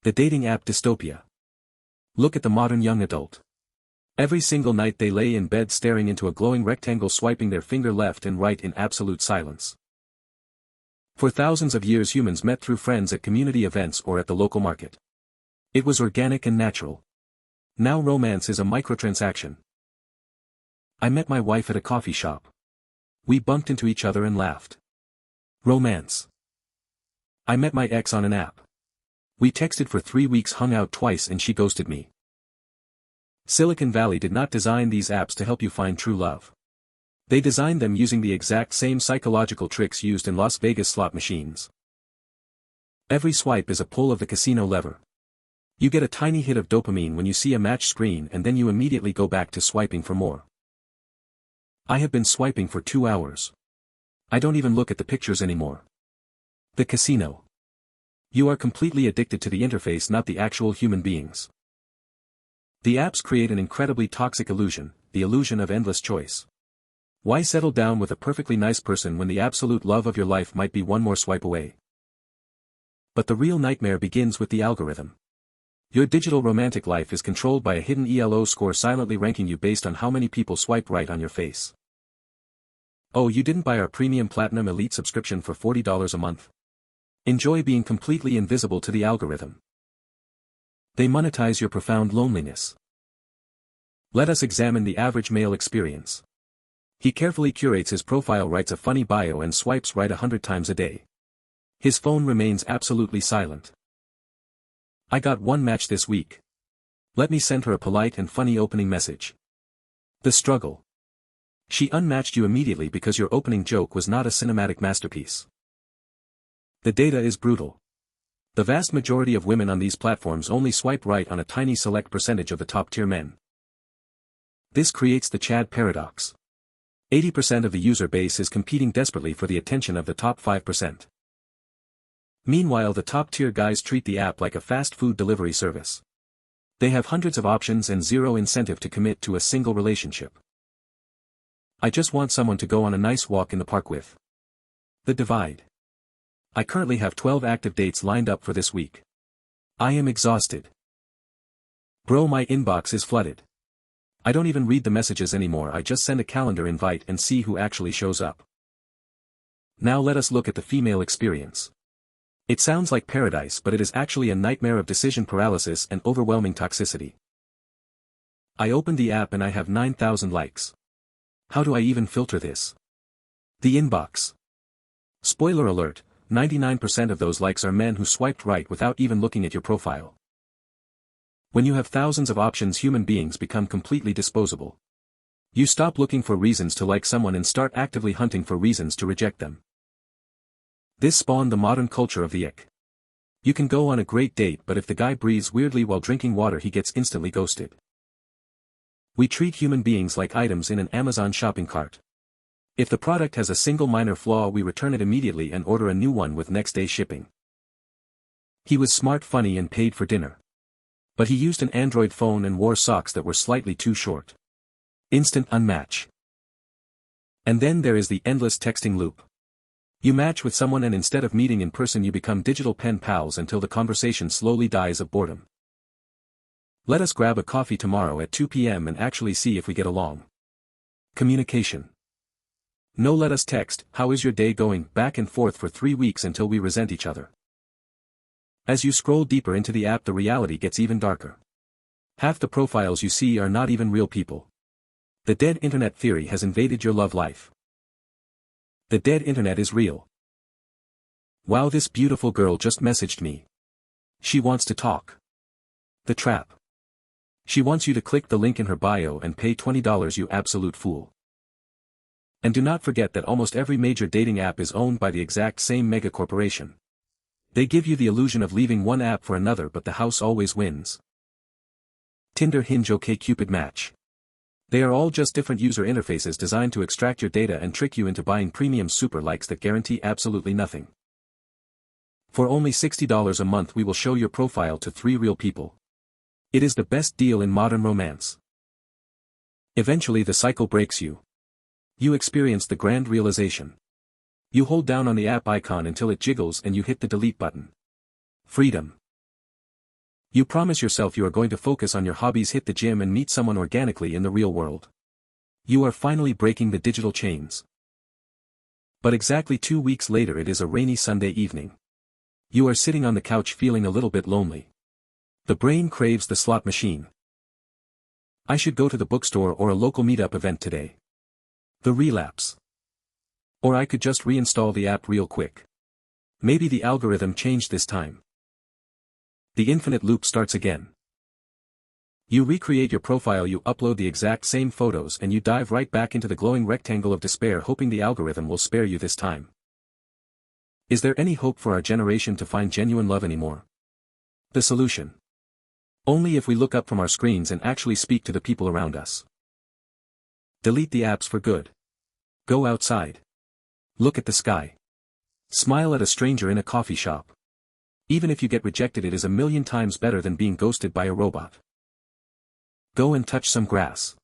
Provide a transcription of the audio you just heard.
The dating app dystopia. Look at the modern young adult. Every single night they lay in bed staring into a glowing rectangle, swiping their finger left and right in absolute silence. For thousands of years humans met through friends at community events or at the local market. It was organic and natural. Now romance is a microtransaction. I met my wife at a coffee shop. We bumped into each other and laughed. Romance. I met my ex on an app. We texted for 3 weeks, hung out twice, and she ghosted me. Silicon Valley did not design these apps to help you find true love. They designed them using the exact same psychological tricks used in Las Vegas slot machines. Every swipe is a pull of the casino lever. You get a tiny hit of dopamine when you see a match screen, and then you immediately go back to swiping for more. I have been swiping for 2 hours. I don't even look at the pictures anymore. The casino. You are completely addicted to the interface, not the actual human beings. The apps create an incredibly toxic illusion, the illusion of endless choice. Why settle down with a perfectly nice person when the absolute love of your life might be one more swipe away? But the real nightmare begins with the algorithm. Your digital romantic life is controlled by a hidden ELO score, silently ranking you based on how many people swipe right on your face. Oh, you didn't buy our premium platinum elite subscription for $40 a month? Enjoy being completely invisible to the algorithm. They monetize your profound loneliness. Let us examine the average male experience. He carefully curates his profile, writes a funny bio, and swipes right 100 times a day. His phone remains absolutely silent. I got one match this week. Let me send her a polite and funny opening message. The struggle. She unmatched you immediately because your opening joke was not a cinematic masterpiece. The data is brutal. The vast majority of women on these platforms only swipe right on a tiny select percentage of the top-tier men. This creates the Chad paradox. 80% of the user base is competing desperately for the attention of the top 5%. Meanwhile, the top-tier guys treat the app like a fast food delivery service. They have hundreds of options and zero incentive to commit to a single relationship. I just want someone to go on a nice walk in the park with. The divide. I currently have 12 active dates lined up for this week. I am exhausted. Bro, my inbox is flooded. I don't even read the messages anymore, I just send a calendar invite and see who actually shows up. Now let us look at the female experience. It sounds like paradise, but it is actually a nightmare of decision paralysis and overwhelming toxicity. I opened the app and I have 9,000 likes. How do I even filter this? The inbox. Spoiler alert, 99% of those likes are men who swiped right without even looking at your profile. When you have thousands of options, human beings become completely disposable. You stop looking for reasons to like someone and start actively hunting for reasons to reject them. This spawned the modern culture of the ick. You can go on a great date, but if the guy breathes weirdly while drinking water, he gets instantly ghosted. We treat human beings like items in an Amazon shopping cart. If the product has a single minor flaw, we return it immediately and order a new one with next-day shipping. He was smart, funny, and paid for dinner. But he used an Android phone and wore socks that were slightly too short. Instant unmatch. And then there is the endless texting loop. You match with someone and instead of meeting in person you become digital pen pals until the conversation slowly dies of boredom. Let us grab a coffee tomorrow at 2 p.m. and actually see if we get along. Communication. No, let us text, how is your day going, back and forth for 3 weeks until we resent each other. As you scroll deeper into the app, the reality gets even darker. Half the profiles you see are not even real people. The dead internet theory has invaded your love life. The dead internet is real. Wow, this beautiful girl just messaged me. She wants to talk. The trap. She wants you to click the link in her bio and pay $20, you absolute fool. And do not forget that almost every major dating app is owned by the exact same mega corporation. They give you the illusion of leaving one app for another, but the house always wins. Tinder, Hinge, OkCupid, Match. They are all just different user interfaces designed to extract your data and trick you into buying premium super likes that guarantee absolutely nothing. For only $60 a month we will show your profile to 3 real people. It is the best deal in modern romance. Eventually the cycle breaks you. You experience the grand realization. You hold down on the app icon until it jiggles and you hit the delete button. Freedom. You promise yourself you are going to focus on your hobbies, hit the gym and meet someone organically in the real world. You are finally breaking the digital chains. But exactly 2 weeks later it is a rainy Sunday evening. You are sitting on the couch feeling a little bit lonely. The brain craves the slot machine. I should go to the bookstore or a local meetup event today. The relapse. Or I could just reinstall the app real quick. Maybe the algorithm changed this time. The infinite loop starts again. You recreate your profile, you upload the exact same photos and you dive right back into the glowing rectangle of despair, hoping the algorithm will spare you this time. Is there any hope for our generation to find genuine love anymore? The solution. Only if we look up from our screens and actually speak to the people around us. Delete the apps for good. Go outside. Look at the sky. Smile at a stranger in a coffee shop. Even if you get rejected, it is a million times better than being ghosted by a robot. Go and touch some grass.